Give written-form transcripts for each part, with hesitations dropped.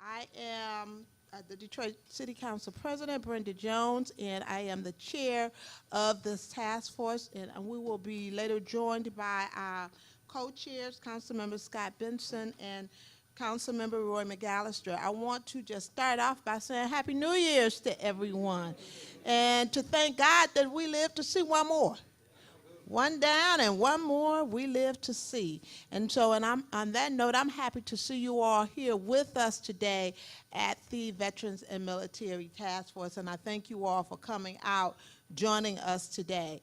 I am the Detroit City Council President, Brenda Jones, and I am the chair of this task force. And we will be later joined by our co-chairs, Councilmember Scott Benson and Councilmember Roy McAllister. I want to just start off by saying Happy New Year's to everyone, and to thank God that we live to see one more. One down and one more we live to see. And so, and on that note, I'm happy to see you all here with us today at the Veterans and Military Task Force, and I thank you all for coming out, joining us today.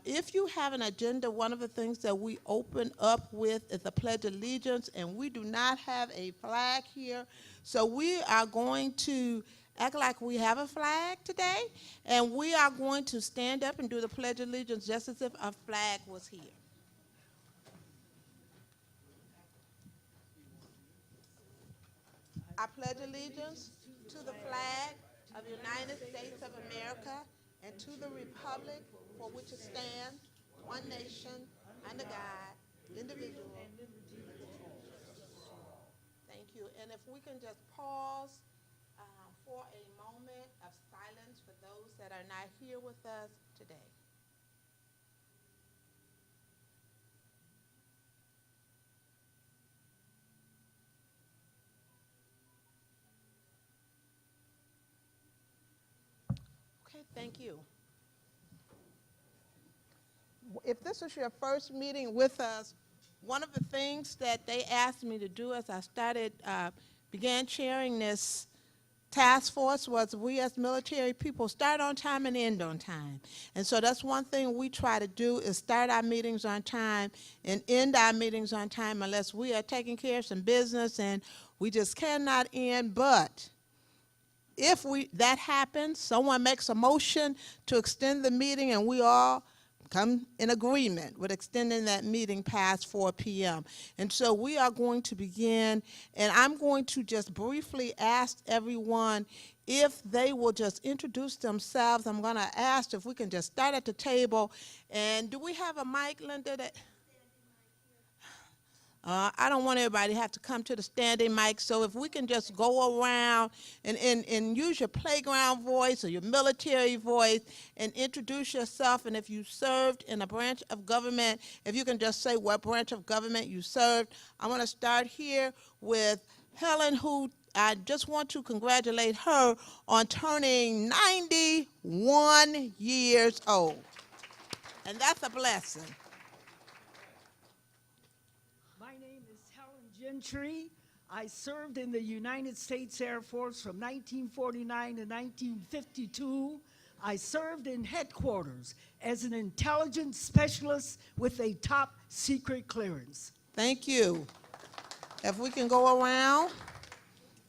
If you have an agenda, one of the things that we open up with is the Pledge of Allegiance, and we do not have a flag here, so we are going to act like we have a flag today, and we are going to stand up and do the Pledge of Allegiance just as if a flag was here. I pledge allegiance to the flag of the United States of America and to the republic for which it stands, one nation, under God, indivisible. Thank you. And if we can just pause for a moment of silence for those that are not here with us today. Okay, thank you. If this is your first meeting with us, one of the things that they asked me to do as I began chairing this task force was we as military people start on time and end on time. And so that's one thing we try to do is start our meetings on time and end our meetings on time unless we are taking care of some business and we just cannot end. But if that happens, someone makes a motion to extend the meeting and we all come in agreement with extending that meeting past 4 p.m. And so we are going to begin, and I'm going to just briefly ask everyone if they will just introduce themselves. I'm going to ask if we can just start at the table. And do we have a mic, Linda? I don't want everybody to have to come to the standing mic, so if we can just go around and use your playground voice or your military voice and introduce yourself, and if you served in a branch of government, if you can just say what branch of government you served. I want to start here with Helen, who I just want to congratulate her on turning 91 years old, and that's a blessing. Gentry. I served in the United States Air Force from 1949 to 1952. I served in headquarters as an intelligence specialist with a top secret clearance. Thank you. If we can go around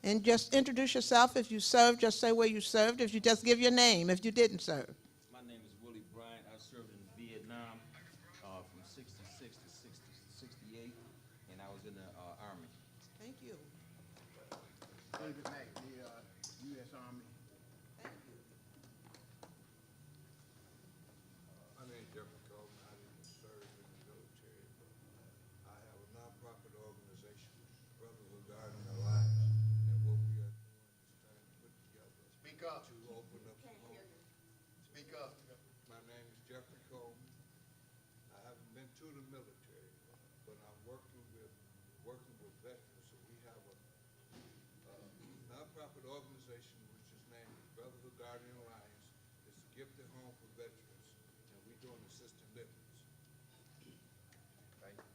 and just introduce yourself. If you served, just say where you served. If you just give your name, if you didn't serve. My name is Willie Bryant. I served in Vietnam from 66 to 68, and I was in the Army. Thank you. David Mack, the U.S. Army. Thank you. My name is Jeffrey Coleman. I didn't serve in the military, but I have a nonprofit organization, Brotherhood Garden Alliance, and what we are doing is trying to put together Speak up. to open up a home. Speak up. My name is Jeffrey Coleman. I haven't been to the military, but I'm working with veterans. So we have a nonprofit organization which is named Brotherhood Guardian Alliance. It's a gifted home for veterans, and we're doing assisted livings. Thank you.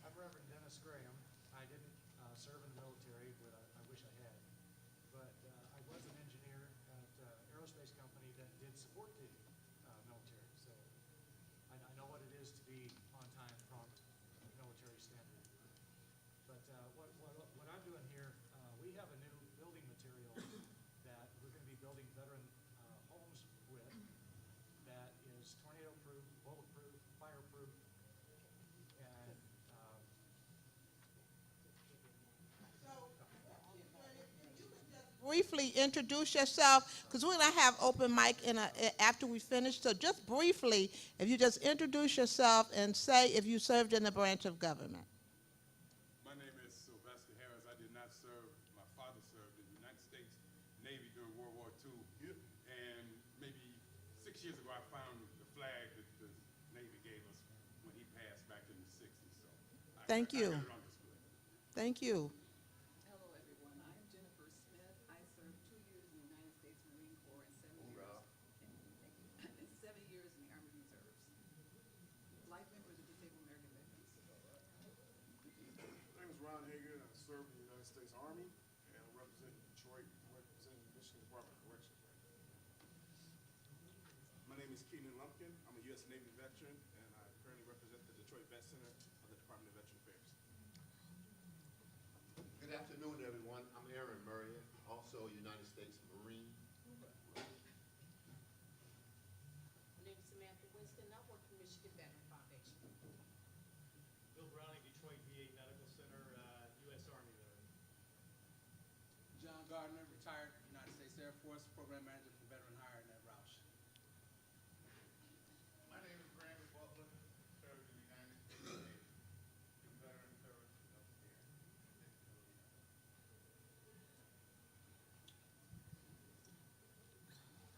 I'm Reverend Dennis Graham. I didn't serve in the military, but I wish I had. But I was an engineer at an aerospace company that did support the military. So I know what it is to be on time, prompt, military standard. But what I'm doing here, we have a new building material that we're going to be building veteran homes with that is tornado-proof, bulletproof, fireproof, and Briefly introduce yourself, because we're going to have open mic after we finish. So just briefly, if you just introduce yourself and say if you served in a branch of government. My name is Sylvester Harris. Thank you. Thank you. Hello, everyone. I am Jennifer Smith. I served 2 years in the United States Marine Corps and 7 years in the Army Reserves. Life member of the Disabled American Veterans. My name is Ron Hager, and I serve in the United States Army, and I represent Detroit, representing the Michigan Department of Corrections right now. My name is Keenan Lumpkin. I'm a U.S. Navy veteran, and I currently represent the Detroit Vet Center of the Department of Veteran Affairs. Good afternoon, everyone. I'm Aaron Murray, also a United States Marine. My name is Samantha Winston. I work for Michigan Veteran Foundation. Bill Browning, Detroit VA Medical Center, U.S. Army veteran. John Gardner, retired United States Air Force, Program Manager for Veteran Hire at Roush. My name is Brandon Butler, served in the United States Navy, in veteran service upstairs.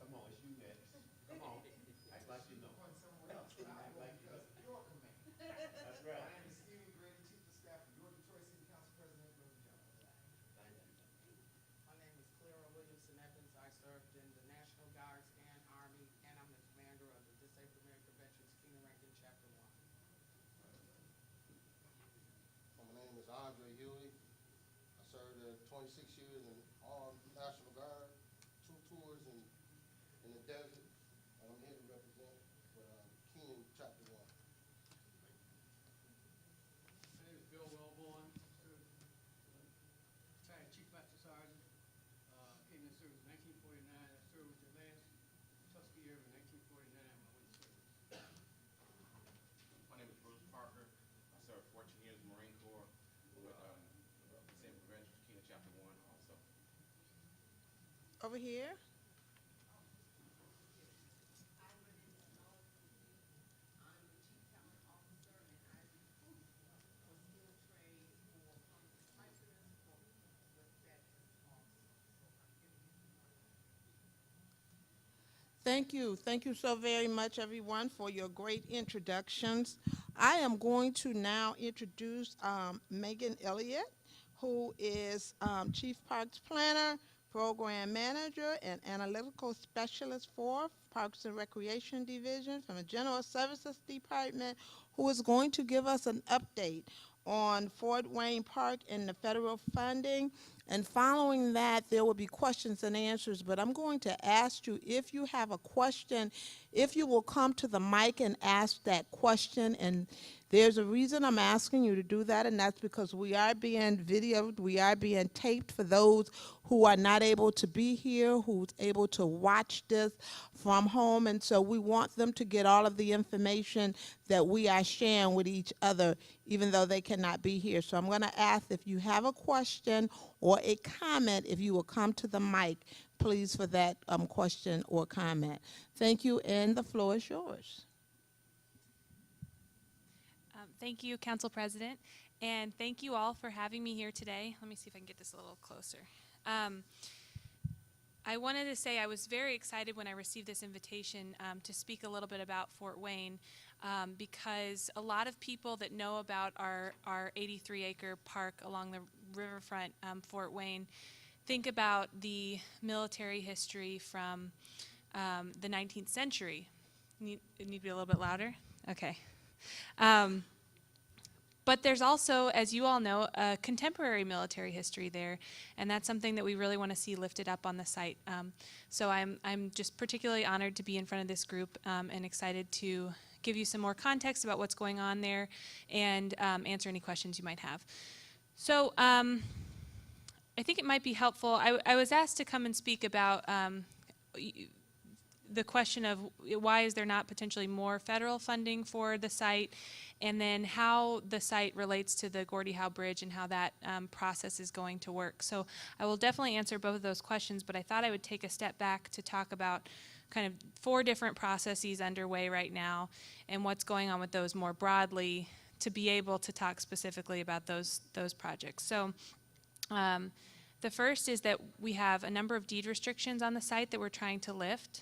Come on, it's you next. Come on, act like you know. Act like you know. That's right. My name is Stephen Grady, Chief of Staff for your Detroit City Council President, Brother Jones. Thank you. My name is Clara Williamson Evans. I served in the National Guards and Army, and I'm the commander of the Disabled American Veterans Kingdom Rankin Chapter 1. My name is Andre Huey. I served 26 years in all National Guard, 2 tours in the desert. I'm here to represent Keenan Chapter 1. My name is Bill Wellborn, retired Chief Master Sergeant, came in service in 1949. I served with the last Tuskegee Airmen in 1949. I went to service. My name is Bruce Parker. I served 14 years in the Marine Corps with Disabled Veterans Kingdom Chapter 1 also. Over here. I'm the Chief Talent Officer, and I recruit for skill trades for public presidents for with veterans also. So I'm giving you some more. Thank you. Thank you so very much, everyone, for your great introductions. I am going to now introduce Megan Elliott, who is Chief Parks Planner, Program Manager, and Analytical Specialist for Parks and Recreation Division from the General Services Department, who is going to give us an update on Fort Wayne Park and the federal funding. And following that, there will be questions and answers, but I'm going to ask you, if you have a question, if you will come to the mic and ask that question. And there's a reason I'm asking you to do that, and that's because we are being videoed, we are being taped for those who are not able to be here, who's able to watch this from home. And so we want them to get all of the information that we are sharing with each other, even though they cannot be here. So I'm going to ask, if you have a question or a comment, if you will come to the mic, please, for that question or comment. Thank you, and the floor is yours. Thank you, Council President, and thank you all for having me here today. Let me see if I can get this a little closer. I wanted to say I was very excited when I received this invitation to speak a little bit about Fort Wayne, because a lot of people that know about our 83-acre park along the riverfront, Fort Wayne, think about the military history from the 19th century. Need to be a little bit louder? Okay. But there's also, as you all know, a contemporary military history there, and that's something that we really want to see lifted up on the site. So I'm just particularly honored to be in front of this group and excited to give you some more context about what's going on there and answer any questions you might have. So I think it might be helpful. I was asked to come and speak about the question of why is there not potentially more federal funding for the site, and then how the site relates to the Gordie Howe Bridge and how that process is going to work. So I will definitely answer both of those questions, but I thought I would take a step back to talk about kind of 4 different processes underway right now and what's going on with those more broadly to be able to talk specifically about those projects. So the first is that we have a number of deed restrictions on the site that we're trying to lift.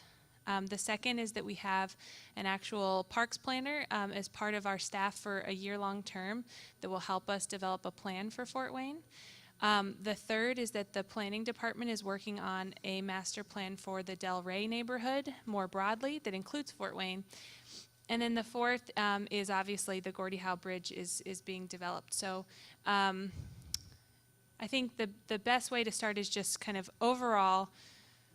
The second is that we have an actual parks planner as part of our staff for a year-long term that will help us develop a plan for Fort Wayne. The third is that the planning department is working on a master plan for the Del Rey neighborhood more broadly that includes Fort Wayne. And then the fourth is obviously the Gordie Howe Bridge is being developed. So I think the best way to start is just kind of overall,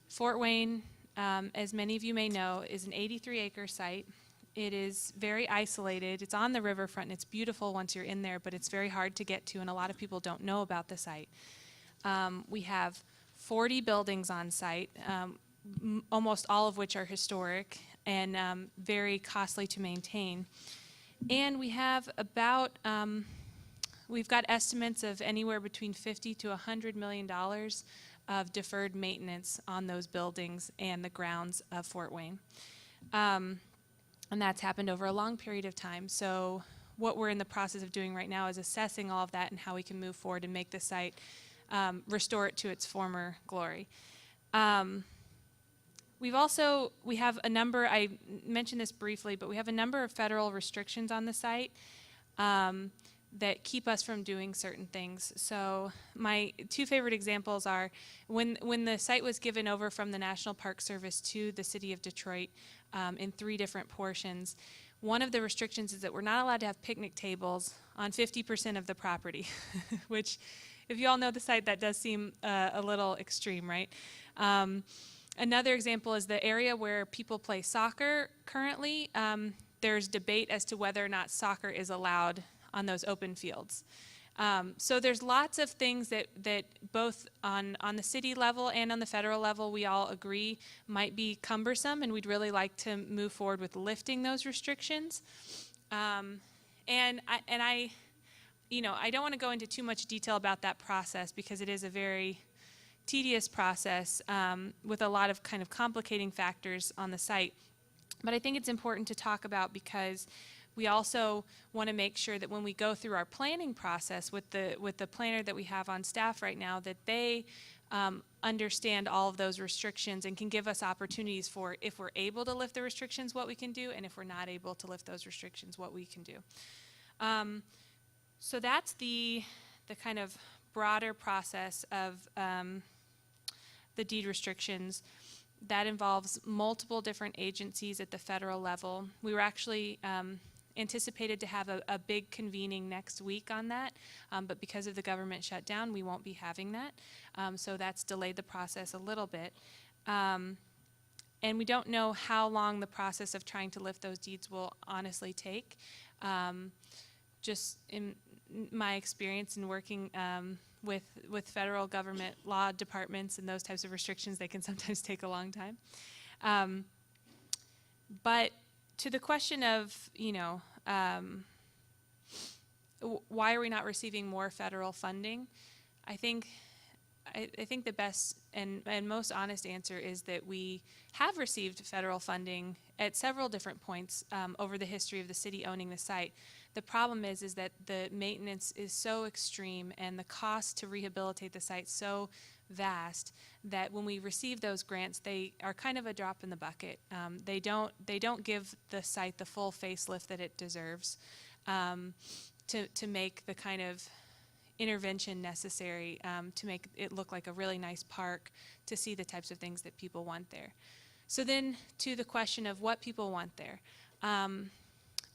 Fort Wayne, as many of you may know, is an 83-acre site. It is very isolated. It's on the riverfront, and it's beautiful once you're in there, but it's very hard to get to, and a lot of people don't know about the site. We have 40 buildings on site, almost all of which are historic and very costly to maintain. And we have about, we've got estimates of anywhere between $50 to $100 million of deferred maintenance on those buildings and the grounds of Fort Wayne. And that's happened over a long period of time. So what we're in the process of doing right now is assessing all of that and how we can move forward and make the site, restore it to its former glory. We have a number, I mentioned this briefly, but we have a number of federal restrictions on the site that keep us from doing certain things. So my two favorite examples are when the site was given over from the National Park Service to the city of Detroit in 3 different portions. One of the restrictions is that we're not allowed to have picnic tables on 50% of the property, which if you all know the site, that does seem a little extreme, right? Another example is the area where people play soccer currently. There's debate as to whether or not soccer is allowed on those open fields. So there's lots of things that both on the city level and on the federal level we all agree might be cumbersome, and we'd really like to move forward with lifting those restrictions. And I don't want to go into too much detail about that process because it is a very tedious process with a lot of kind of complicating factors on the site. But I think it's important to talk about because we also want to make sure that when we go through our planning process with the planner that we have on staff right now, that they understand all of those restrictions and can give us opportunities for if we're able to lift the restrictions, what we can do, and if we're not able to lift those restrictions, what we can do. So that's the kind of broader process of the deed restrictions. That involves multiple different agencies at the federal level. We were actually anticipated to have a big convening next week on that, but because of the government shutdown, we won't be having that. So that's delayed the process a little bit. And we don't know how long the process of trying to lift those deeds will honestly take. Just in my experience in working with federal government law departments and those types of restrictions, they can sometimes take a long time. But to the question of, why are we not receiving more federal funding? I think the best and most honest answer is that we have received federal funding at several different points over the history of the city owning the site. The problem is that the maintenance is so extreme and the cost to rehabilitate the site so vast that when we receive those grants, they are kind of a drop in the bucket. They don't give the site the full facelift that it deserves to make the kind of intervention necessary to make it look like a really nice park, to see the types of things that people want there. So then to the question of what people want there.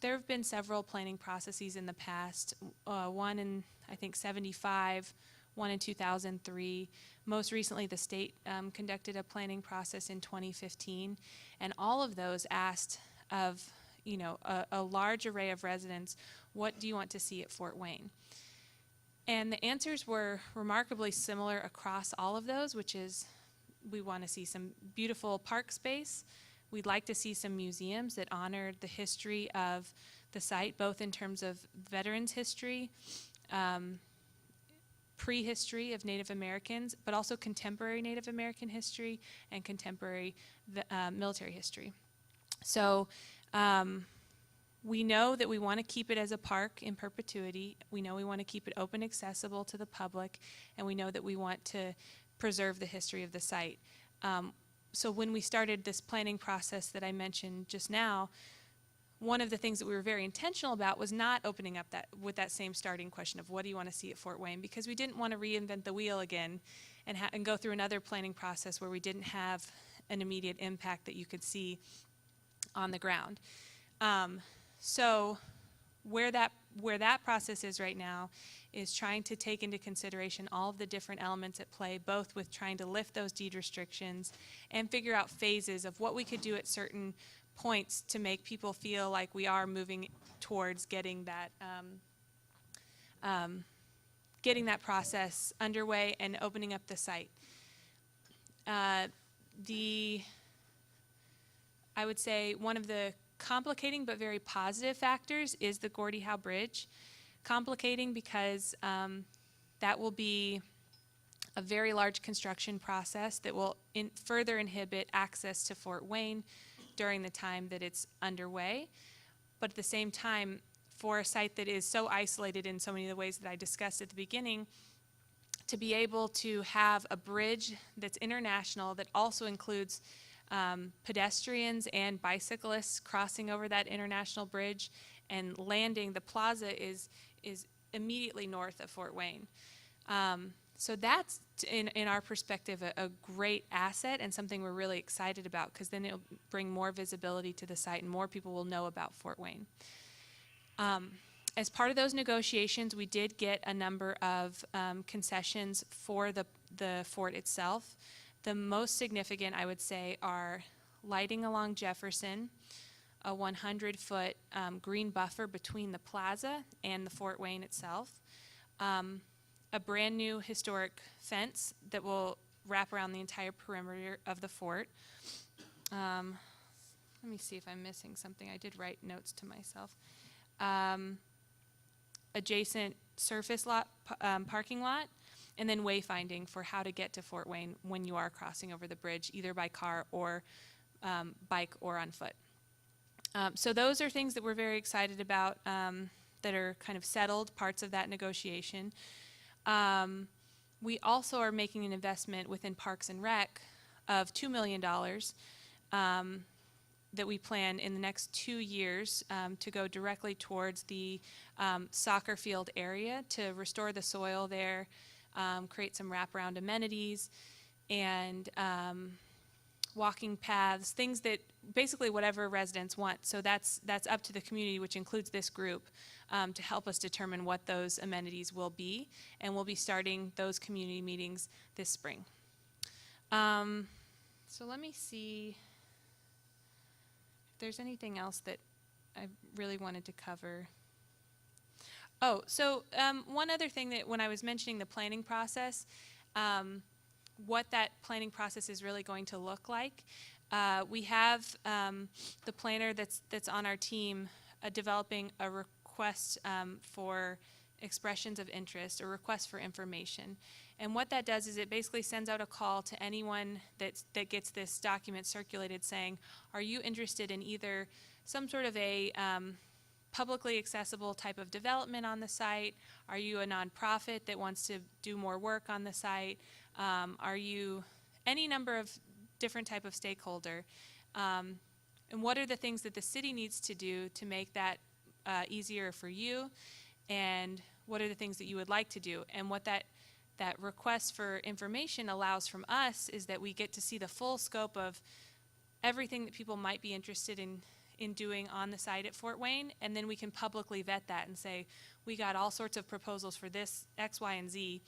There have been several planning processes in the past, one in, I think, 75, one in 2003. Most recently, the state conducted a planning process in 2015, and all of those asked of a large array of residents, what do you want to see at Fort Wayne? And the answers were remarkably similar across all of those, which is we want to see some beautiful park space. We'd like to see some museums that honor the history of the site, both in terms of veterans' history, prehistory of Native Americans, but also contemporary Native American history and contemporary military history. So we know that we want to keep it as a park in perpetuity. We know we want to keep it open, accessible to the public, and we know that we want to preserve the history of the site. so when we started this planning process that I mentioned just now, one of the things that we were very intentional about was not opening up with that same starting question of what do you want to see at Fort Wayne, because we didn't want to reinvent the wheel again and go through another planning process where we didn't have an immediate impact that you could see on the ground. So where that process is right now is trying to take into consideration all of the different elements at play, both with trying to lift those deed restrictions and figure out phases of what we could do at certain points to make people feel like we are moving towards getting that process underway and opening up the site. I would say one of the complicating but very positive factors is the Gordie Howe Bridge. Complicating because that will be a very large construction process that will further inhibit access to Fort Wayne during the time that it's underway. But at the same time, for a site that is so isolated in so many of the ways that I discussed at the beginning, to be able to have a bridge that's international that also includes pedestrians and bicyclists crossing over that international bridge and landing, the plaza is immediately north of Fort Wayne. So that's, in our perspective, a great asset and something we're really excited about, because then it'll bring more visibility to the site and more people will know about Fort Wayne. As part of those negotiations, we did get a number of concessions for the fort itself. The most significant, I would say, are lighting along Jefferson, a 100-foot green buffer between the plaza and the Fort Wayne itself, a brand new historic fence that will wrap around the entire perimeter of the fort. Let me see if I'm missing something. I did write notes to myself. Adjacent surface lot, parking lot, and then wayfinding for how to get to Fort Wayne when you are crossing over the bridge, either by car or bike or on foot. So those are things that we're very excited about, that are kind of settled parts of that negotiation. We also are making an investment within Parks and Rec of $2 million that we plan in the next 2 years to go directly towards the soccer field area to restore the soil there, create some wraparound amenities, and walking paths, things that basically whatever residents want. So that's up to the community, which includes this group, to help us determine what those amenities will be, and we'll be starting those community meetings this spring. So let me see if there's anything else that I really wanted to cover. Oh, so one other thing that when I was mentioning the planning process, what that planning process is really going to look like. We have the planner that's on our team developing a request for expressions of interest, or request for information. And what that does is it basically sends out a call to anyone that gets this document circulated saying, are you interested in either some sort of a publicly accessible type of development on the site? Are you a nonprofit that wants to do more work on the site? Are you any number of different type of stakeholder? And what are the things that the city needs to do to make that easier for you? And what are the things that you would like to do? And what that request for information allows from us is that we get to see the full scope of everything that people might be interested in doing on the site at Fort Wayne, and then we can publicly vet that and say, we got all sorts of proposals for this, X, Y, and Z.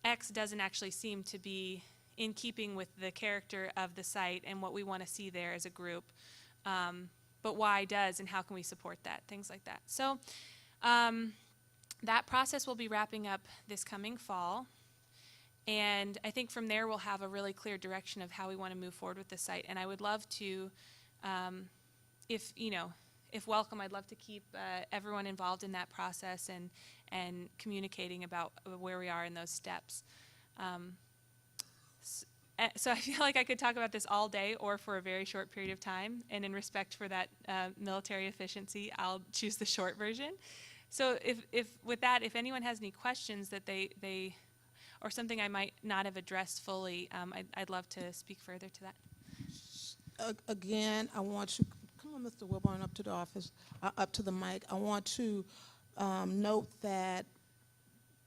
X doesn't actually seem to be in keeping with the character of the site and what we want to see there as a group. But Y does, and how can we support that? Things like that. So that process will be wrapping up this coming fall. And I think from there we'll have a really clear direction of how we want to move forward with the site. And I would love to, if welcome, I'd love to keep everyone involved in that process and communicating about where we are in those steps. So I feel like I could talk about this all day or for a very short period of time, and in respect for that military efficiency, I'll choose the short version. So if anyone has any questions that or something I might not have addressed fully, I'd love to speak further to that. Again, I want you, come on, Mr. Wilburn, up to the office, up to the mic. I want to note that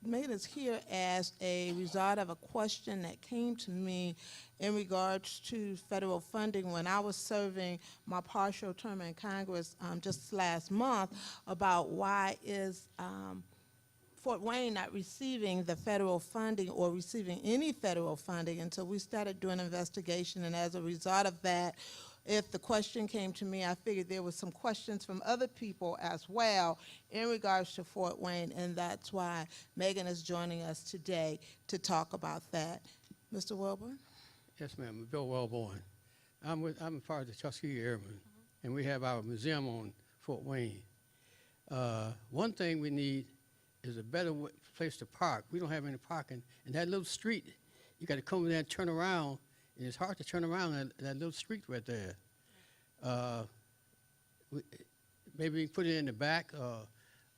Megan is here as a result of a question that came to me in regards to federal funding when I was serving my partial term in Congress just last month about why is Fort Wayne not receiving the federal funding or receiving any federal funding until we started doing investigation. And as a result of that, if the question came to me, I figured there was some questions from other people as well in regards to Fort Wayne, and that's why Megan is joining us today to talk about that. Mr. Wilburn? Yes, ma'am. Bill Wellborn. I'm part of the Tuskegee Airmen, and we have our museum on Fort Wayne. One thing we need is a better place to park. We don't have any parking. And that little street, you got to come in there and turn around, and it's hard to turn around that little street right there. Maybe we can put it in the back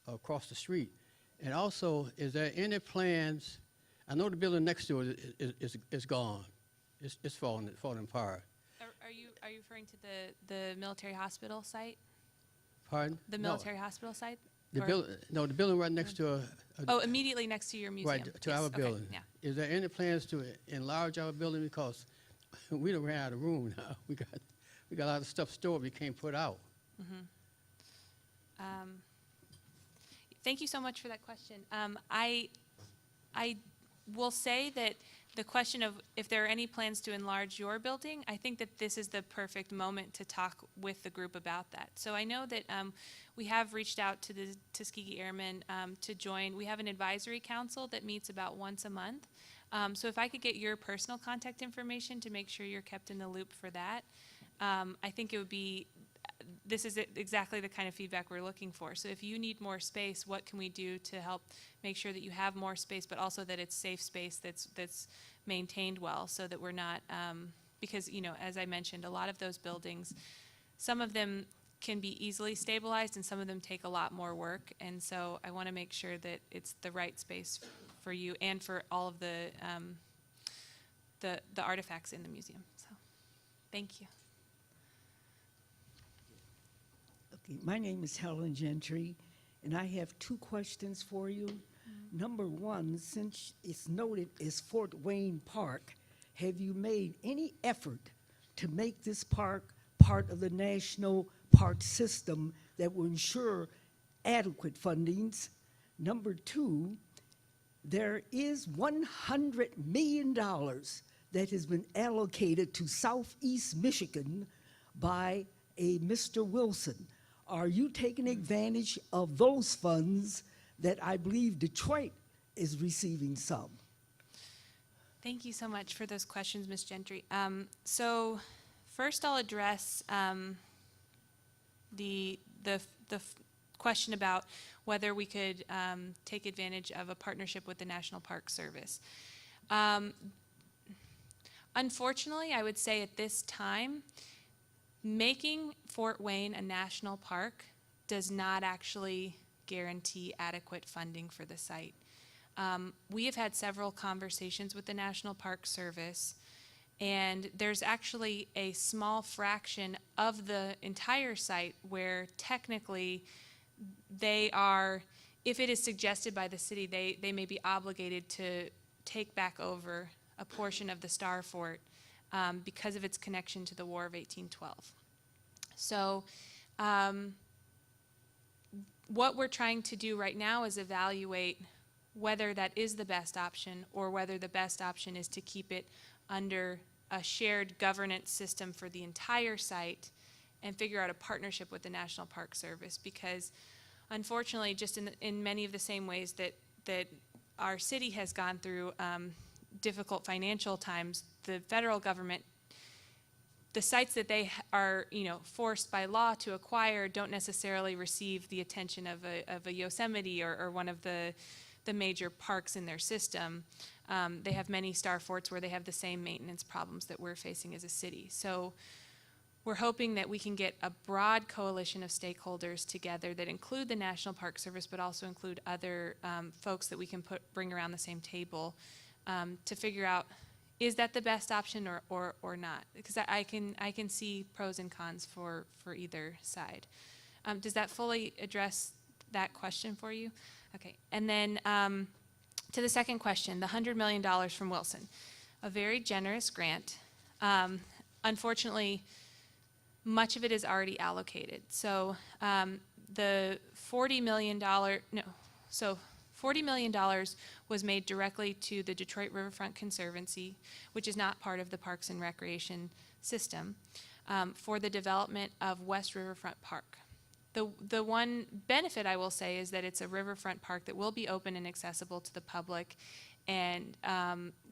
across the street. And also, is there any plans? I know the building next to it is gone. It's falling apart. Are you referring to the military hospital site? Pardon? The military hospital site? The Or- building right next to Oh, immediately next to your museum. right to Yes, our okay, building. yeah. Is there any plans to enlarge our building, because we don't run out of room now? We got a lot of stuff stored we can't put out. Thank you so much for that question. I will say that the question of if there are any plans to enlarge your building, I think that this is the perfect moment to talk with the group about that. So I know that we have reached out to the Tuskegee Airmen to join. We have an advisory council that meets about once a month. So if I could get your personal contact information to make sure you're kept in the loop for that, I think it would be, this is exactly the kind of feedback we're looking for. So if you need more space, what can we do to help make sure that you have more space, but also that it's safe space that's maintained well, so that we're not, because, you know, as I mentioned, a lot of those buildings, some of them can be easily stabilized and some of them take a lot more work. And so I want to make sure that it's the right space for you and for all of the artifacts in the museum. So thank you. Okay, my name is Helen Gentry, and I have two questions for you. Number one, since it's noted as Fort Wayne Park, have you made any effort to make this park part of the national park system that will ensure adequate fundings? Number two, there is $100 million that has been allocated to Southeast Michigan by a Mr. Wilson. Are you taking advantage of those funds that I believe Detroit is receiving some? Thank you so much for those questions, Ms. Gentry. So first I'll address the question about whether we could take advantage of a partnership with the National Park Service. Unfortunately, I would say at this time, making Fort Wayne a national park does not actually guarantee adequate funding for the site. We have had several conversations with the National Park Service, and there's actually a small fraction of the entire site where technically they are, if it is suggested by the city, they may be obligated to take back over a portion of the Star Fort because of its connection to the War of 1812. So what we're trying to do right now is evaluate whether that is the best option or whether the best option is to keep it under a shared governance system for the entire site and figure out a partnership with the National Park Service, because unfortunately, just in many of the same ways that our city has gone through difficult financial times, the federal government, the sites that they are, forced by law to acquire don't necessarily receive the attention of a Yosemite or one of the major parks in their system. They have many Star Forts where they have the same maintenance problems that we're facing as a city. So we're hoping that we can get a broad coalition of stakeholders together that include the National Park Service, but also include other folks that we can bring around the same table to figure out, is that the best option or not? Because I can see pros and cons for either side. Does that fully address that question for you? Okay, and then to the second question, the $100 million from Wilson, a very generous grant. Unfortunately, much of it is already allocated. So the $40 million, $40 million was made directly to the Detroit Riverfront Conservancy, which is not part of the Parks and Recreation system, for the development of West Riverfront Park. The one benefit I will say is that it's a riverfront park that will be open and accessible to the public, and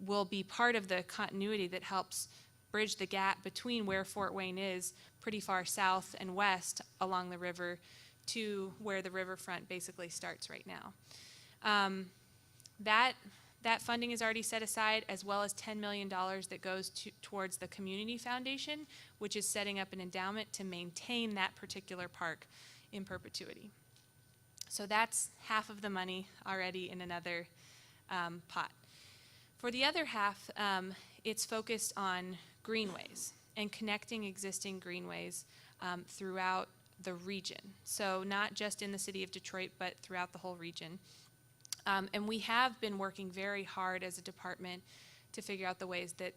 will be part of the continuity that helps bridge the gap between where Fort Wayne is pretty far south and west along the river to where the riverfront basically starts right now. That funding is already set aside, as well as $10 million that goes towards the Community Foundation, which is setting up an endowment to maintain that particular park in perpetuity. So that's half of the money already in another pot. For the other half, it's focused on greenways and connecting existing greenways throughout the region. So not just in the city of Detroit, but throughout the whole region. And we have been working very hard as a department to figure out the ways that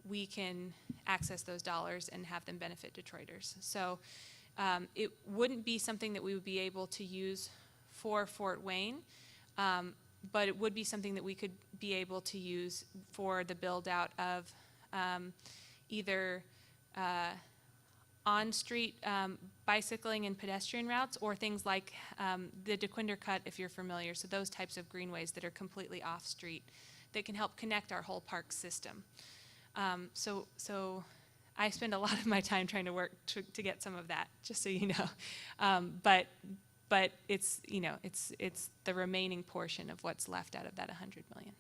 we can access those dollars and have them benefit Detroiters. So it wouldn't be something that we would be able to use for Fort Wayne, but it would be something that we could be able to use for the build out of either on-street bicycling and pedestrian routes, or things like the DeQuinder Cut, if you're familiar. So those types of greenways that are completely off-street that can help connect our whole park system. So I spend a lot of my time trying to work to get some of that, just so you know. But it's, you know, it's the remaining portion of what's left out of that $100 million.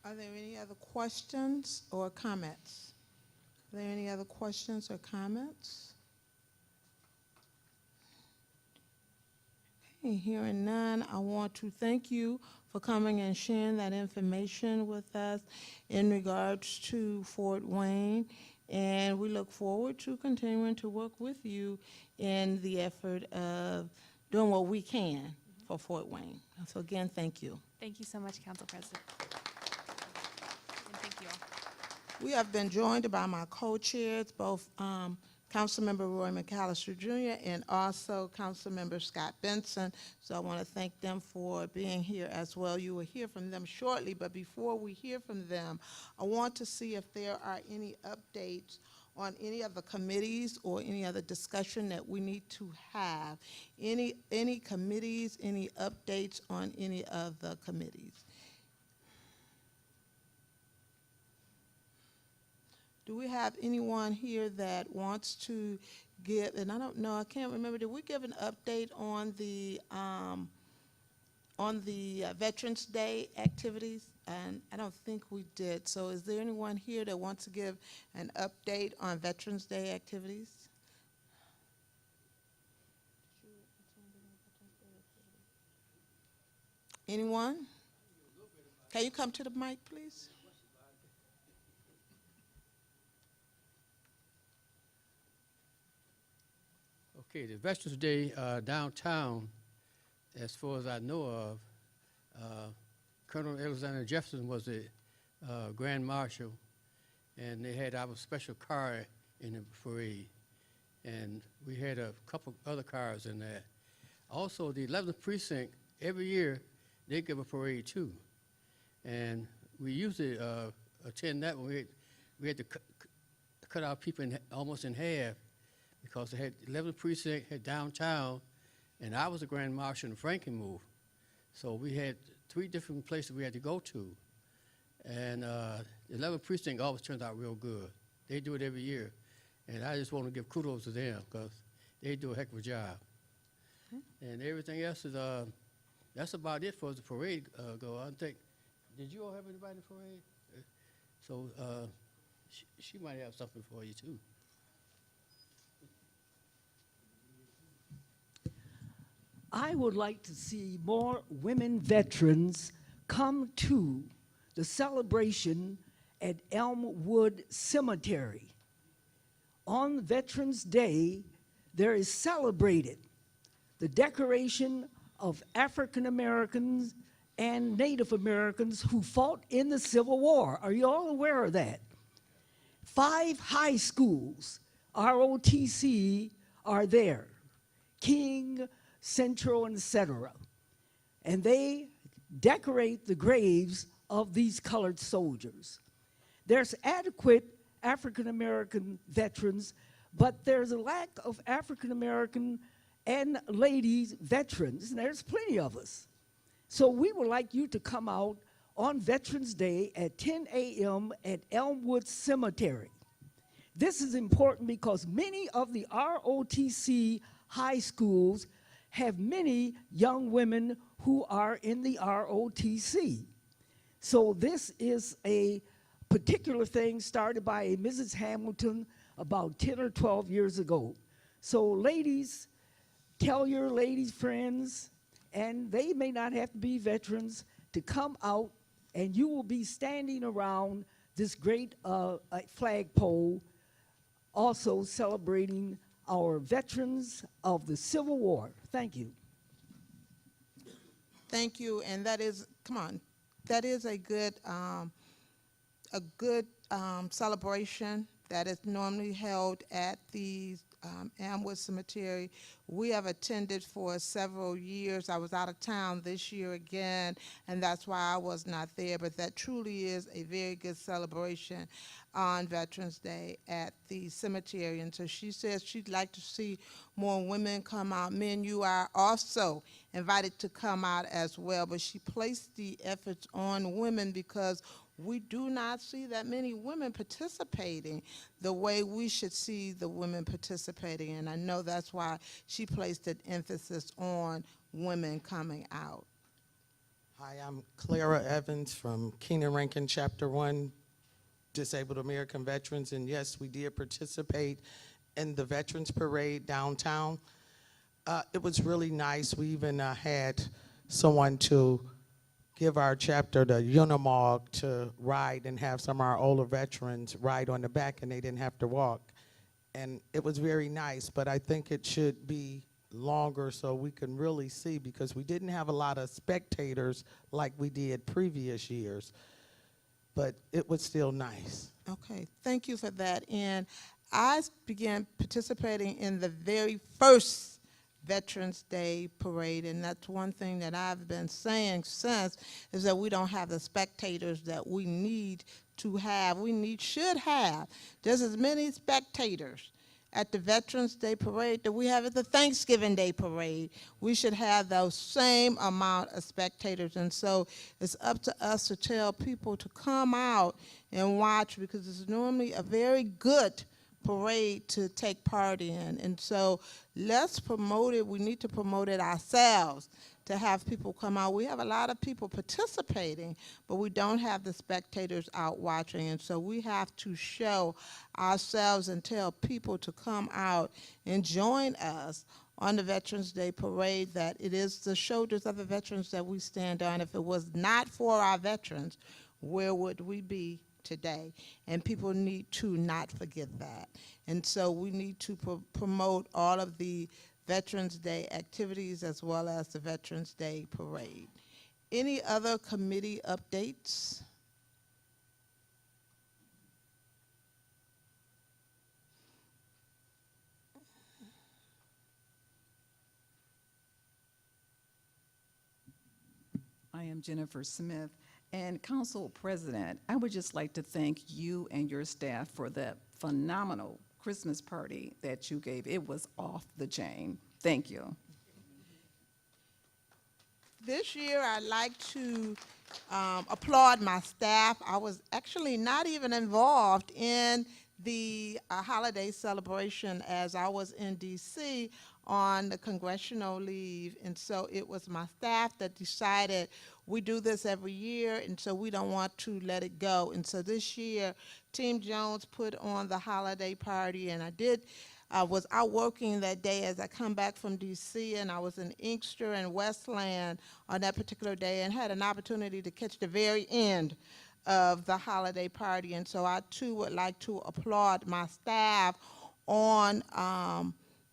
Are there any other questions or comments? Are there any other questions or comments? Okay, hearing none, I want to thank you for coming and sharing that information with us in regards to Fort Wayne. And we look forward to continuing to work with you in the effort of doing what we can for Fort Wayne. So again, thank you. Thank you so much, Council President. And thank you all. We have been joined by my co-chairs, both Councilmember Roy McAllister Jr. and also Councilmember Scott Benson. So I want to thank them for being here as well. You will hear from them shortly, but before we hear from them, I want to see if there are any updates on any of the committees or any other discussion that we need to have. Any committees, any updates on any of the committees? Do we have anyone here that wants to give, and I don't know, I can't remember, did we give an update on the Veterans Day activities? And I don't think we did. So is there anyone here that wants to give an update on Veterans Day activities? Anyone? Can you come to the mic, please? Okay, the Veterans Day downtown, as far as I know of, Colonel Alexander Jefferson was the Grand Marshal, and they had our special car in the parade. And we had a couple other cars in there. Also, the 11th Precinct, every year, they give a parade too. And we usually attend that when we had to cut our people almost in half, because they had 11th Precinct, had downtown, and I was the Grand Marshal in Frankenmuth. So we had 3 different places we had to go to. And the 11th Precinct always turns out real good. They do it every year. And I just want to give kudos to them, because they do a heck of a job. And everything else is, that's about it for the parade go. I think, did you all have anybody in the parade? So she might have something for you too. I would like to see more women veterans come to the celebration at Elmwood Cemetery. On Veterans Day, there is celebrated the decoration of African Americans and Native Americans who fought in the Civil War. Are you all aware of that? 5 high schools, ROTC, are there. King, Central, etc. And they decorate the graves of these colored soldiers. There's adequate African American veterans, but there's a lack of African American and ladies veterans, and there's plenty of us. So we would like you to come out on Veterans Day at 10 a.m. at Elmwood Cemetery. This is important because many of the ROTC high schools have many young women who are in the ROTC. So this is a particular thing started by a Mrs. Hamilton about 10 or 12 years ago. So ladies, tell your ladies friends, and they may not have to be veterans, to come out, and you will be standing around this great flagpole, also celebrating our veterans of the Civil War. Thank you. Thank you, and that is, come on, that is a good celebration that is normally held at the Elmwood Cemetery. We have attended for several years. I was out of town this year again, and that's why I was not there, but that truly is a very good celebration on Veterans Day at the cemetery. And so she says she'd like to see more women come out. Men, you are also invited to come out as well, but she placed the efforts on women because we do not see that many women participating the way we should see the women participating, and I know that's why she placed an emphasis on women coming out. Hi, I'm Clara Evans from Keenan Rankin Chapter 1, Disabled American Veterans, and yes, we did participate in the Veterans Parade downtown. It was really nice. We even had someone to give our chapter the Unimog to ride and have some of our older veterans ride on the back, and they didn't have to walk. And it was very nice, but I think it should be longer so we can really see, because we didn't have a lot of spectators like we did previous years, but it was still nice. Okay, thank you for that. And I began participating in the very first Veterans Day parade, and that's one thing that I've been saying since, is that we don't have the spectators that we need to have. We should have just as many spectators at the Veterans Day parade that we have at the Thanksgiving Day parade. We should have those same amount of spectators, and so it's up to us to tell people to come out and watch, because it's normally a very good parade to take part in. And so let's promote it. We need to promote it ourselves, to have people come out. We have a lot of people participating, but we don't have the spectators out watching. And so we have to show ourselves and tell people to come out and join us on the Veterans Day parade, that it is the shoulders of the veterans that we stand on. If it was not for our veterans, where would we be today? And people need to not forget that. And so we need to promote all of the Veterans Day activities as well as the Veterans Day parade. Any other committee updates? I am Jennifer Smith. And Council President, I would just like to thank you and your staff for the phenomenal Christmas party that you gave. It was off the chain. Thank you. This year, I'd like to applaud my staff. I was actually not even involved in the holiday celebration as I was in D.C. on the congressional leave. And so it was my staff that decided we do this every year, and so we don't want to let it go. And so this year, Team Jones put on the holiday party, and I was out working that day as I come back from D.C., and I was in Inkster and Westland on that particular day and had an opportunity to catch the very end of the holiday party. And so I too would like to applaud my staff on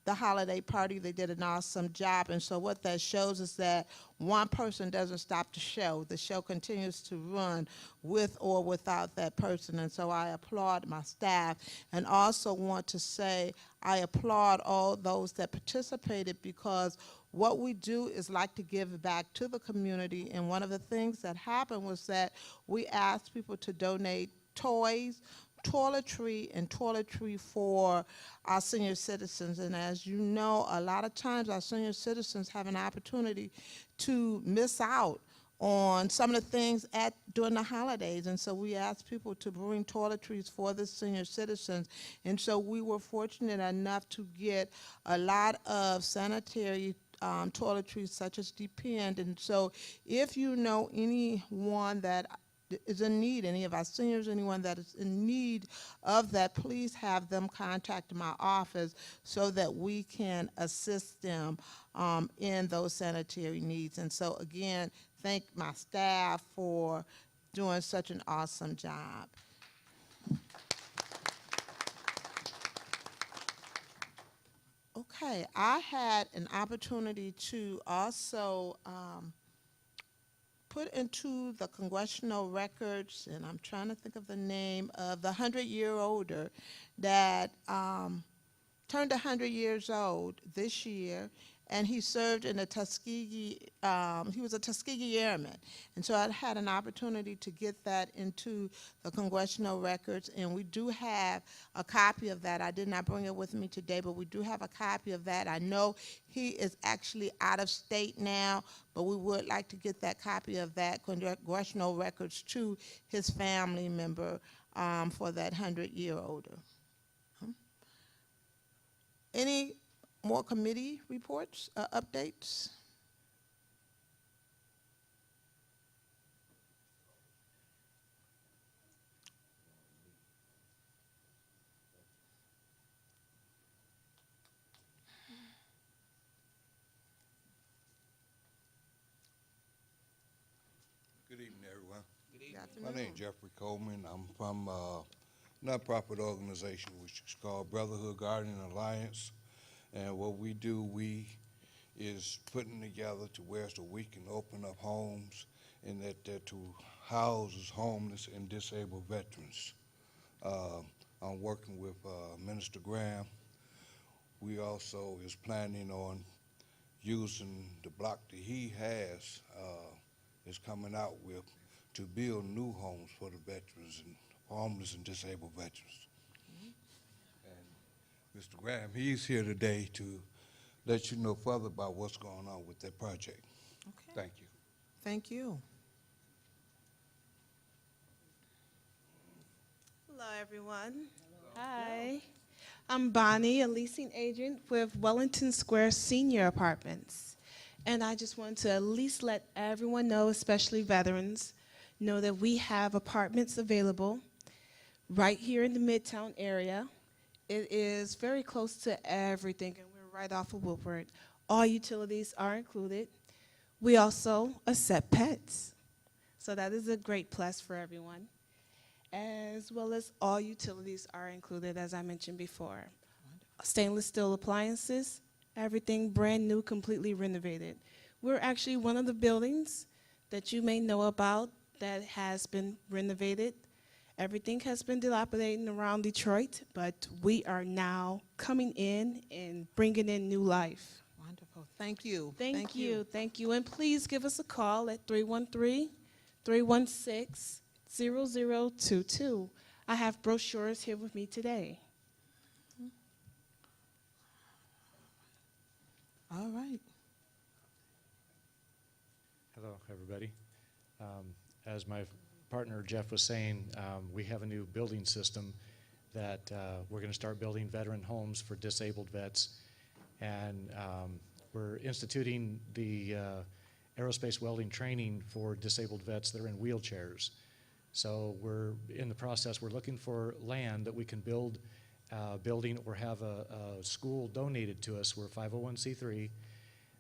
the holiday party. They did an awesome job. And so what that shows is that one person doesn't stop the show. The show continues to run with or without that person. And so I applaud my staff, and also want to say I applaud all those that participated, because what we do is like to give back to the community. And one of the things that happened was that we asked people to donate toys, toiletry for our senior citizens. And as you know, a lot of times our senior citizens have an opportunity to miss out on some of the things during the holidays. And so we asked people to bring toiletries for the senior citizens. And so we were fortunate enough to get a lot of sanitary toiletries such as Depend. And so if you know anyone that is in need, any of our seniors, anyone that is in need of that, please have them contact my office so that we can assist them in those sanitary needs. And so again, thank my staff for doing such an awesome job. Okay, I had an opportunity to also put into the congressional records, and I'm trying to think of the name of the 100-year-older that turned 100 years old this year, and he served in the Tuskegee, he was a Tuskegee Airman. And so I had an opportunity to get that into the congressional records, and we do have a copy of that. I did not bring it with me today, but we do have a copy of that. I know he is actually out of state now, but we would like to get that copy of that congressional records to his family member for that 100-year-older. Any more committee reports, updates? Good evening, everyone. Good My afternoon. name is Jeffrey Coleman. I'm from a nonprofit organization which is called Brotherhood Guardian Alliance. And what we do, is putting together to where so we can open up homes and that to house homeless and disabled veterans. I'm working with Minister Graham. We also is planning on using the block that he has, is coming out with, to build new homes for the veterans and homeless and disabled veterans. And Mr. Graham, he's here today to let you know further about what's going on with that project. Okay. Thank you. Thank you. Hello, everyone. Hi. I'm Bonnie, a leasing agent with Wellington Square Senior Apartments. And I just want to at least let everyone know, especially veterans, know that we have apartments available right here in the Midtown area. It is very close to everything, and we're right off of Woodward. All utilities are included. We also accept pets, so that is a great plus for everyone, as well as all utilities are included, as I mentioned before. Stainless steel appliances, everything brand new, completely renovated. We're actually one of the buildings that you may know about that has been renovated. Everything has been dilapidating around Detroit, but we are now coming in and bringing in new life. Wonderful. Thank you. Thank you. Thank you. And please give us a call at 313-316-0022. I have brochures here with me today. All right. Hello, everybody. As my partner Jeff was saying, we have a new building system that we're going to start building veteran homes for disabled vets. And we're instituting the aerospace welding training for disabled vets that are in wheelchairs. So we're in the process, we're looking for land that we can build a building or have a school donated to us. We're 501c3,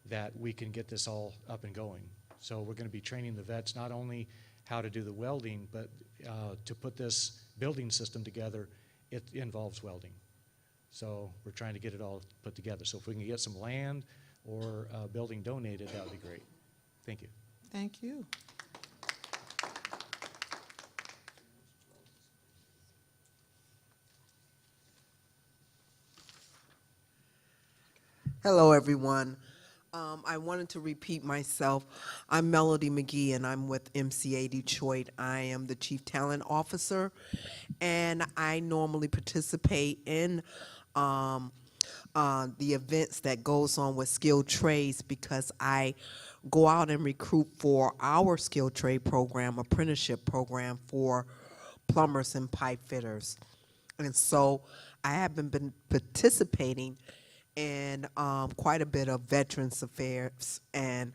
that we can get this all up and going. So we're going to be training the vets not only how to do the welding, but to put this building system together, it involves welding. So we're trying to get it all put together. So if we can get some land or a building donated, that would be great. Thank you. Thank you. Hello, everyone. I wanted to repeat myself. I'm Melody McGee, and I'm with MCA Detroit. I am the Chief Talent Officer, and I normally participate in the events that goes on with skilled trades because I go out and recruit for our skilled trade program, apprenticeship program for plumbers and pipe fitters. And so I have been participating in quite a bit of veterans affairs, and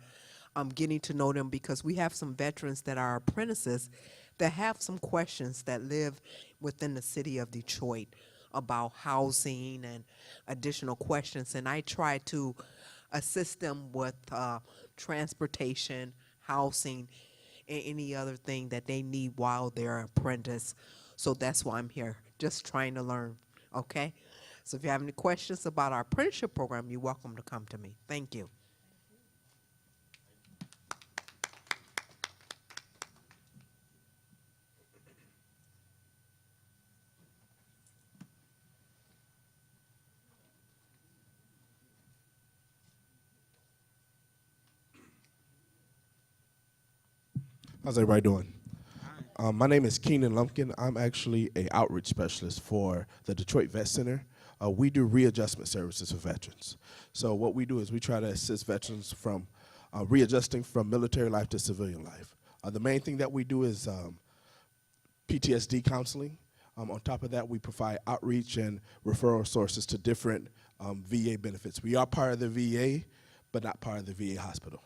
I'm getting to know them because we have some veterans that are apprentices that have some questions that live within the city of Detroit about housing and additional questions, and I try to assist them with transportation, housing, and any other thing that they need while they're an apprentice. So that's why I'm here, just trying to learn, okay? So if you have any questions about our apprenticeship program, you're welcome to come to me. Thank you. How's everybody doing? My name is Keenan Lumpkin. I'm actually an outreach specialist for the Detroit Vet Center. We do readjustment services for veterans. So what we do is we try to assist veterans from readjusting from military life to civilian life. The main thing that we do is PTSD counseling. On top of that, we provide outreach and referral sources to different VA benefits. We are part of the VA, but not part of the VA hospital.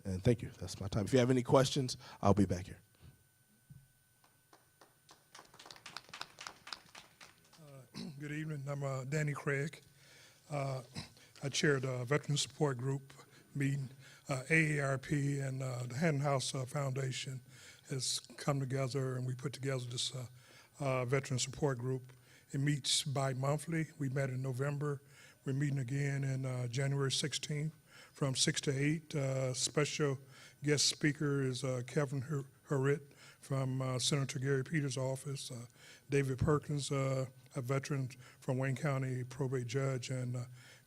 And thank you. That's my time. If you have any questions, I'll be back here. Good evening. I'm Danny Craig. I chair the Veteran Support Group meeting. AARP and the Haddon House Foundation has come together, and we put together this Veteran Support Group. It meets bi-monthly. We met in November. We're meeting again in January 16th from 6 to 8. Special guest speaker is Kevin Hurritt from Senator Gary Peters' office, David Perkins, a veteran from Wayne County, probate judge, and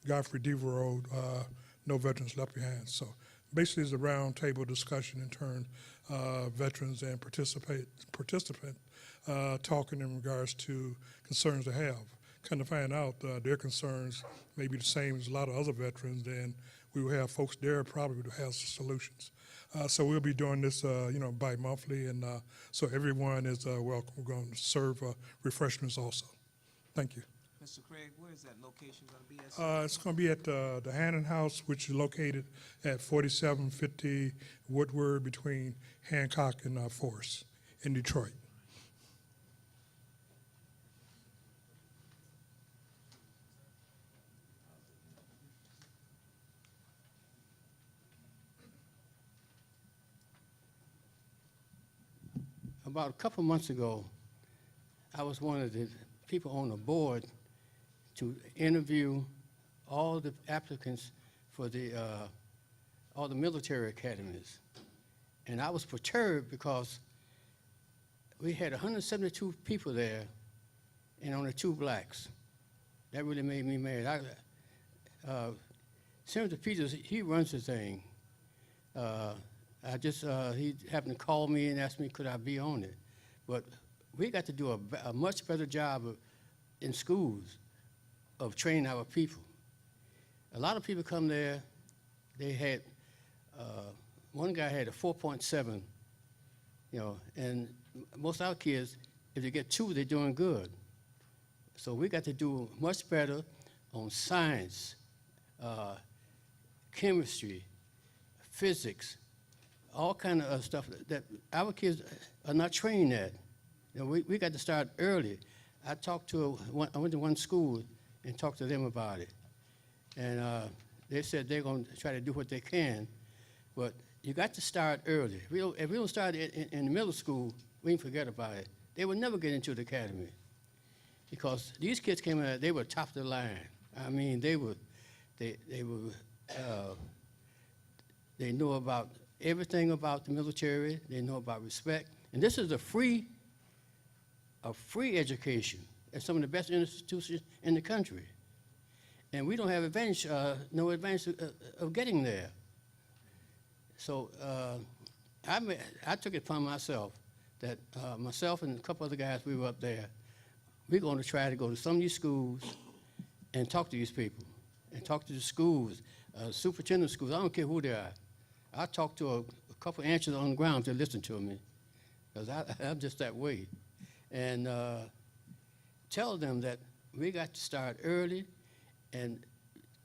Godfrey Devereaux, No Veterans Left Behind. So basically it's a round table discussion in turn, veterans and participant talking in regards to concerns they have. Kind of find out their concerns may be the same as a lot of other veterans, and we will have folks there probably to have solutions. So we'll be doing this, bi-monthly, and so everyone is welcome. We're going to serve refreshments also. Thank you. Mr. Craig, where is that location going to be at? It's going to be at the Haddon House, which is located at 4750 Woodward between Hancock and Forest in Detroit. About a couple months ago, I was one of the people on the board to interview all the applicants for all the military academies. And I was perturbed because we had 172 people there and only 2 blacks. That really made me mad. Senator Peters, he runs the thing. He happened to call me and ask me could I be on it. But we got to do a much better job in schools of training our people. A lot of people come there, they had, one guy had a 4.7, and most of our kids, if they get 2, they're doing good. So we got to do much better on science, chemistry, physics, all kind of stuff that our kids are not trained at. You know, we got to start early. I went to one school and talked to them about it. And they said they're going to try to do what they can, but you got to start early. If we don't start in the middle school, we can forget about it. They would never get into the academy because these kids came out, they were top of the line. I mean, they knew about everything about the military. They know about respect. And this is a free education at some of the best institutions in the country. And we don't have no advantage of getting there. So I took it upon myself that myself and a couple other guys, we were up there. We're going to try to go to some of these schools and talk to these people and talk to the schools, superintendent schools. I don't care who they are. I talked to a couple of answers on the ground to listen to me because I'm just that way. And tell them that we got to start early and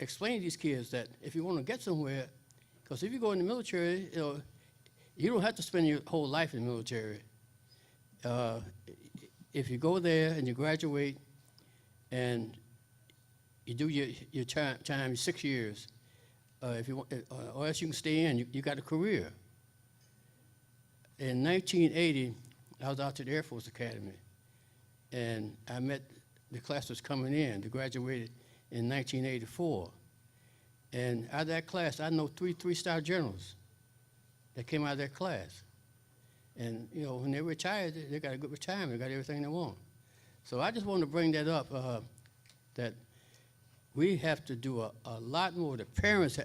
explain to these kids that if you want to get somewhere, because if you go in the military, you don't have to spend your whole life in the military. If you go there and you graduate and you do your time 6 years, if you want, or else you can stay in, you got a career. In 1980, I was out to the Air Force Academy, and I met the class that's coming in, that graduated in 1984. And out of that class, I know three-star generals that came out of that class. And, you know, when they retired, they got a good retirement, they got everything they want. So I just want to bring that up, that we have to do a lot more. The parents,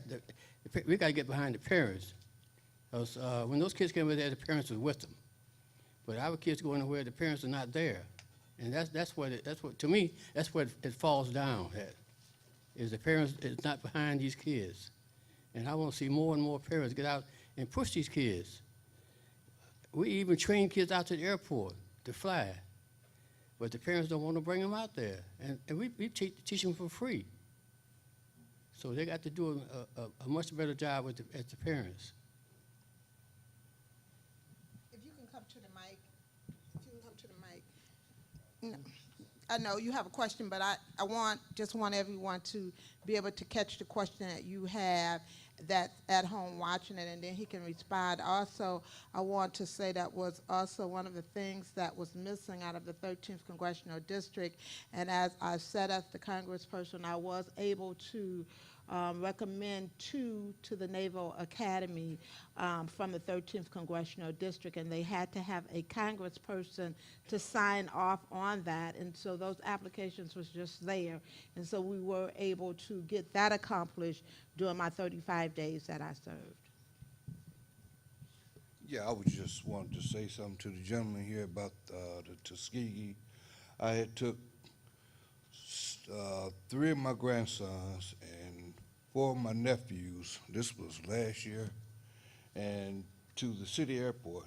we got to get behind the parents. Because when those kids came over there, the parents was with them. But our kids go where the parents are not there. And that's what to me, that's what it falls down at, is the parents is not behind these kids. And I want to see more and more parents get out and push these kids. We even train kids out to the airport to fly, but the parents don't want to bring them out there. And we teach them for free. So they got to do a much better job as the parents. If you can come to the mic, No. I know you have a question, but I just want everyone to be able to catch the question that you have that's at home watching it, and then he can respond. Also, I want to say that was also one of the things that was missing out of the 13th Congressional District, and as I said as the congressperson, I was able to recommend 2 to the Naval Academy from the 13th Congressional District, and they had to have a congressperson to sign off on that, and so those applications was just there, and so we were able to get that accomplished during my 35 days that I served. Yeah, I was just wanted to say something to the gentleman here about the Tuskegee. I had took 3 of my grandsons and 4 of my nephews, this was last year, and to the city airport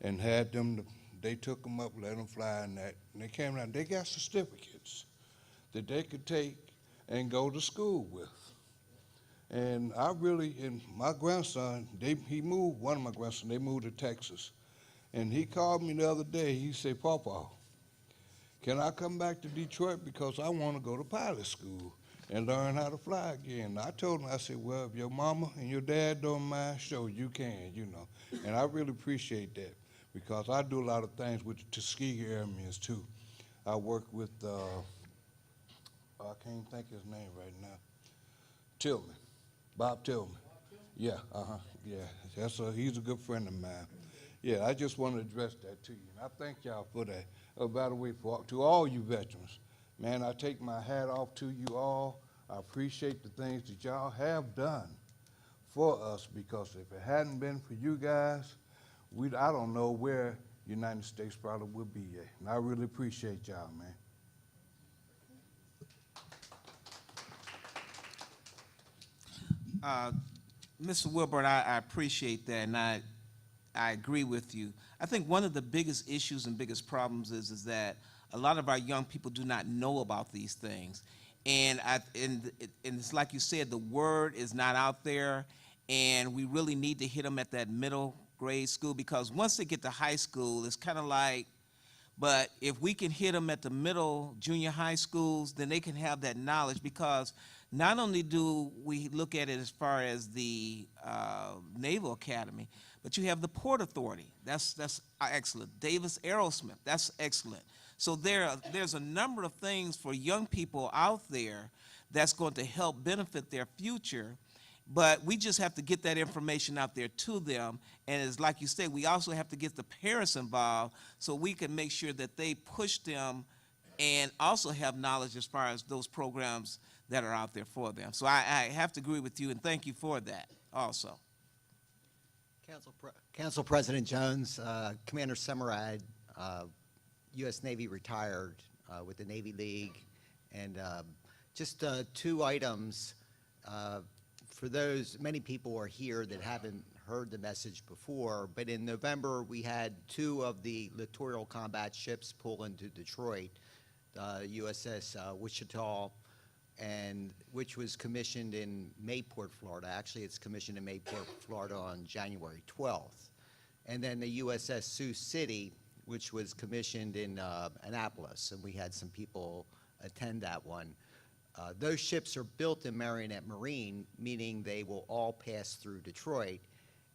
and had them, they took them up, let them fly and that, and they came down, they got certificates that they could take and go to school with. And my grandson, he moved, one of my grandsons, they moved to Texas. And he called me the other day, he said, Papa, can I come back to Detroit because I want to go to pilot school and learn how to fly again? I told him, I said, well, if your mama and your dad don't mind, sure, you can, you know. And I really appreciate that because I do a lot of things with the Tuskegee Airmen too. I work with, I can't think of his name right now, Tillman, Bob Tillman. Yeah, yeah, he's a good friend of mine. Yeah, I just want to address that to you. And I thank y'all for that. By the way, to all you veterans, man, I take my hat off to you all. I appreciate the things that y'all have done for us because if it hadn't been for you guys, I don't know where the United States probably would be at. And I really appreciate y'all, man. Mr. Wilburn, I appreciate that, and I agree with you. I think one of the biggest issues and biggest problems is that a lot of our young people do not know about these things. And it's like you said, the word is not out there, and we really need to hit them at that middle grade school, because once they get to high school, it's kind of like, but if we can hit them at the middle junior high schools, then they can have that knowledge, because not only do we look at it as far as the Naval Academy, but you have the Port Authority. That's excellent. Davis Aerosmith, that's excellent. So there's a number of things for young people out there that's going to help benefit their future, but we just have to get that information out there to them. And it's like you say, we also have to get the parents involved so we can make sure that they push them and also have knowledge as far as those programs that are out there for them. So I have to agree with you, and thank you for that also. Council President Jones, Commander Semerad, U.S. Navy retired with the Navy League, and just two items. For those, many people are here that haven't heard the message before, but in November we had two of the littoral combat ships pull into Detroit, USS Wichita, and which was commissioned in Mayport, Florida. Actually, it's commissioned in Mayport, Florida on January 12th. And then the USS Sioux City, which was commissioned in Annapolis, and we had some people attend that one. Those ships are built in Marionette Marine, meaning they will all pass through Detroit,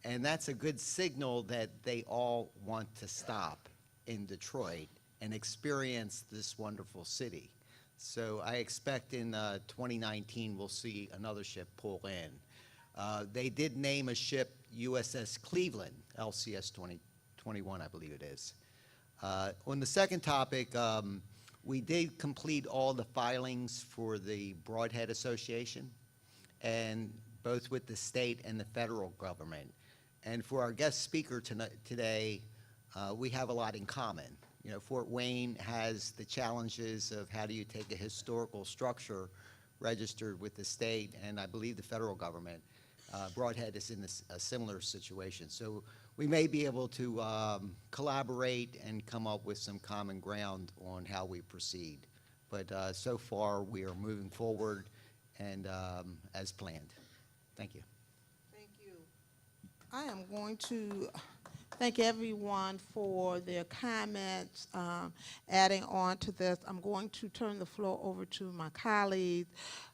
and that's a good signal that they all want to stop in Detroit and experience this wonderful city. So I expect in 2019 we'll see another ship pull in. They did name a ship USS Cleveland, LCS 2021, I believe it is. On the second topic, we did complete all the filings for the Broadhead Association, and both with the state and the federal government. And for our guest speaker today, we have a lot in common. You know, Fort Wayne has the challenges of how do you take a historical structure registered with the state and I believe the federal government. Broadhead is in a similar situation. So we may be able to collaborate and come up with some common ground on how we proceed. But so far, we are moving forward and as planned. Thank you. Thank you. I am going to thank everyone for their comments, adding on to this. I'm going to turn the floor over to my colleague,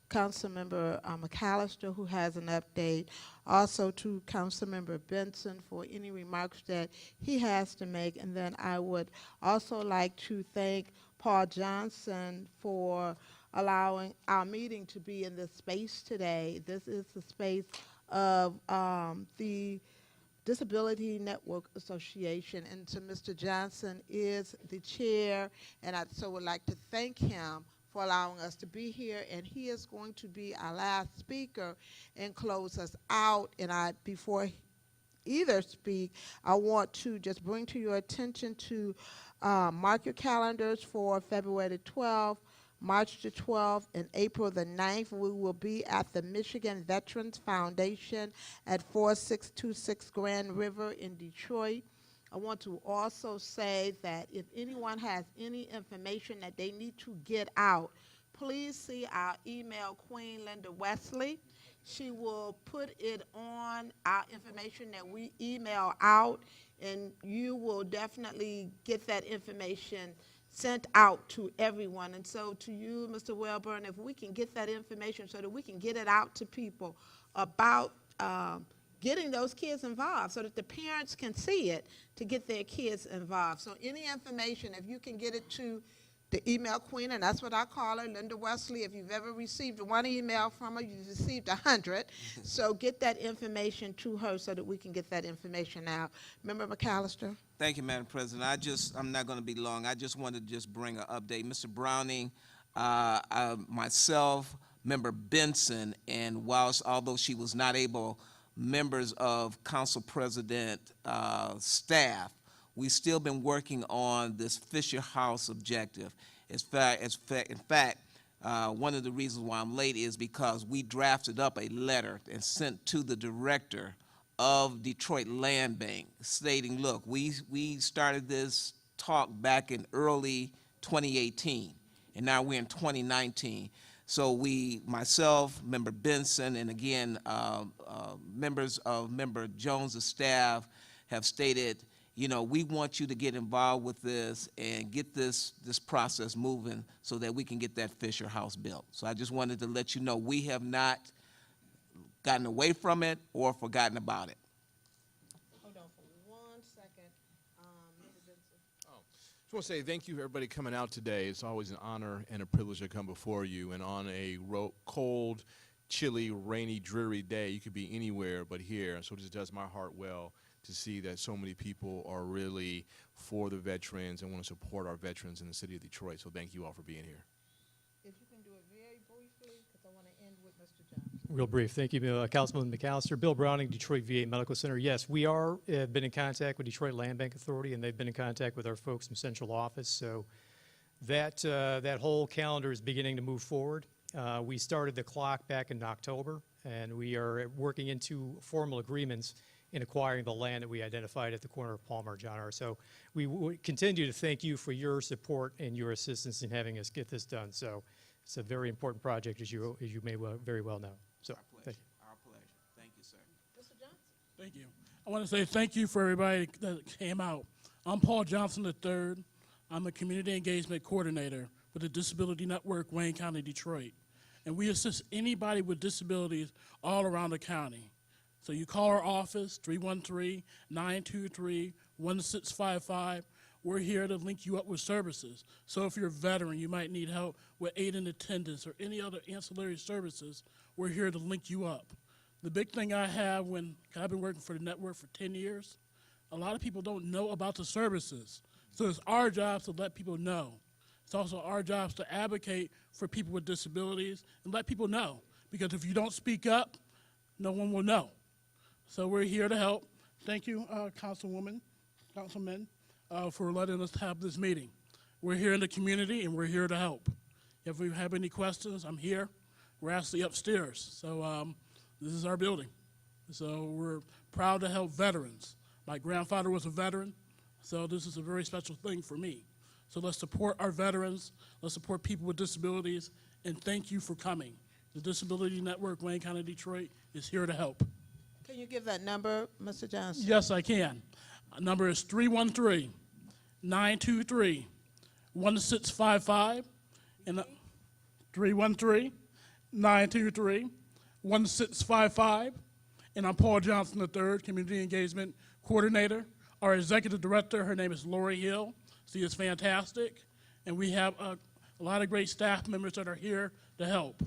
Councilmember McAllister, who has an update. Also to Councilmember Benson for any remarks that he has to make. And then I would also like to thank Paul Johnson for allowing our meeting to be in this space today. This is the space of the Disability Network Association, and so Mr. Johnson is the chair, and I so would like to thank him for allowing us to be here, and he is going to be our last speaker and close us out. And before either speak, I want to just bring to your attention to mark your calendars for February the 12th, March the 12th, and April the 9th. We will be at the Michigan Veterans Foundation at 4626 Grand River in Detroit. I want to also say that if anyone has any information that they need to get out, please see our email Queen Linda Wesley. She will put it on our information that we email out, and you will definitely get that information sent out to everyone. And so to you, Mr. Welburn, if we can get that information so that we can get it out to people about getting those kids involved so that the parents can see it to get their kids involved. So any information, if you can get it to the email queen, and that's what I call her, Linda Wesley. If you've ever received one email from her, you've received 100. So get that information to her so that we can get that information out. Member McAllister? Thank you, Madam President. I'm not going to be long. I just wanted to just bring an update. Mr. Browning, myself, Member Benson, and although she was not able, members of Council President staff, we've still been working on this Fisher House objective. In fact, one of the reasons why I'm late is because we drafted up a letter and sent to the director of Detroit Land Bank stating, look, we started this talk back in early 2018, and now we're in 2019. So myself, Member Benson, and again, members of Member Jones' staff have stated, you know, we want you to get involved with this and get this process moving so that we can get that Fisher House built. So I just wanted to let you know we have not gotten away from it or forgotten about it. Hold on for 1 second. Member Benson. Just want to say thank you for everybody coming out today. It's always an honor and a privilege to come before you. And on a cold, chilly, rainy, dreary day, you could be anywhere but here. So it just does my heart well to see that so many people are really for the veterans and want to support our veterans in the city of Detroit. So thank you all for being here. If you can do it very briefly, because I want to end with Mr. Johnson. Real brief. Thank you, Councilman McAllister. Bill Browning, Detroit VA Medical Center. Yes, we have been in contact with Detroit Land Bank Authority, and they've been in contact with our folks from central office. So that whole calendar is beginning to move forward. We started the clock back in October, and we are working into formal agreements in acquiring the land that we identified at the corner of Palmer and John R. So we continue to thank you for your support and your assistance in having us get this done. So it's a very important project, as you may very well know. So thank you. Our pleasure. Thank you, sir. Mr. Johnson. Thank you. I want to say thank you for everybody that came out. I'm Paul Johnson III. I'm a Community Engagement Coordinator with the Disability Network, Wayne County, Detroit. And we assist anybody with disabilities all around the county. So you call our office, 313-923-1655. We're here to link you up with services. So if you're a veteran, you might need help with aid and attendance or any other ancillary services, we're here to link you up. The big thing I have I've been working for the network for 10 years, a lot of people don't know about the services. So it's our job to let people know. It's also our job to advocate for people with disabilities and let people know. Because if you don't speak up, no one will know. So we're here to help. Thank you, Councilman, for letting us have this meeting. We're here in the community, and we're here to help. If we have any questions, I'm here. We're actually upstairs. So this is our building. So we're proud to help veterans. My grandfather was a veteran, so this is a very special thing for me. So let's support our veterans. Let's support people with disabilities, and thank you for coming. The Disability Network, Wayne County, Detroit, is here to help. Can you give that number, Mr. Johnson? Yes, I can. Number is 313-923-1655, and 313-923-1655. And I'm Paul Johnson III, Community Engagement Coordinator. Our Executive Director, her name is Lori Hill. She is fantastic. And we have a lot of great staff members that are here to help.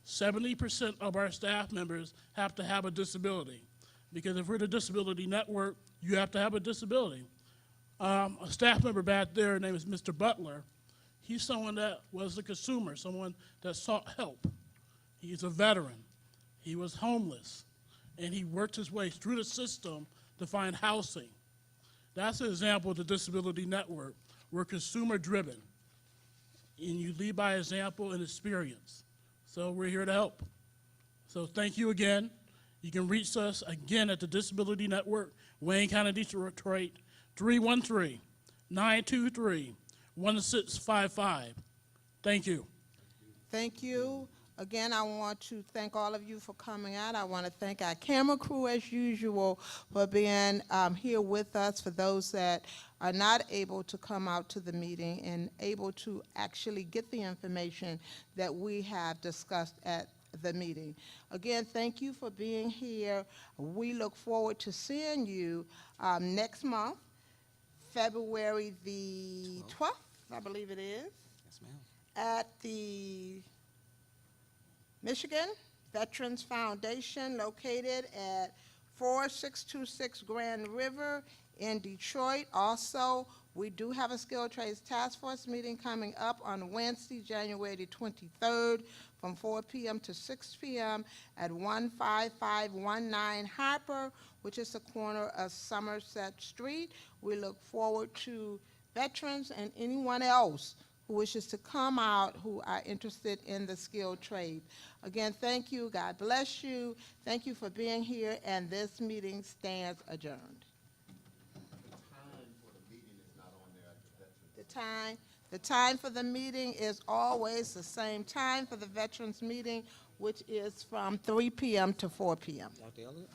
70% of our staff members have to have a disability, because if we're the Disability Network, you have to have a disability. A staff member back there, name is Mr. Butler. He's someone that was a consumer, someone that sought help. He's a veteran. He was homeless, and he worked his way through the system to find housing. That's an example of the Disability Network. We're consumer-driven, and you lead by example and experience. So we're here to help. So thank you again. You can reach us again at the Disability Network, Wayne County, Detroit, 313-923-1655. Thank you. Thank you. Again, I want to thank all of you for coming out. I want to thank our camera crew, as usual, for being here with us, for those that are not able to come out to the meeting and able to actually get the information that we have discussed at the meeting. Again, thank you for being here. We look forward to seeing you next month, February the 12th, I believe it is. Yes, ma'am. At the Michigan Veterans Foundation, located at 4626 Grand River in Detroit. Also, we do have a Skilled Trades Task Force meeting coming up on Wednesday, January the 23rd, from 4 p.m. to 6 p.m. at 15519 Harper, which is the corner of Somerset Street. We look forward to veterans and anyone else who wishes to come out who are interested in the skilled trade. Again, thank you. God bless you. Thank you for being here, and this meeting stands adjourned. The time The time for the meeting is always the same time for the veterans meeting, which is from 3 p.m. to 4 p.m. Dr. Elliott?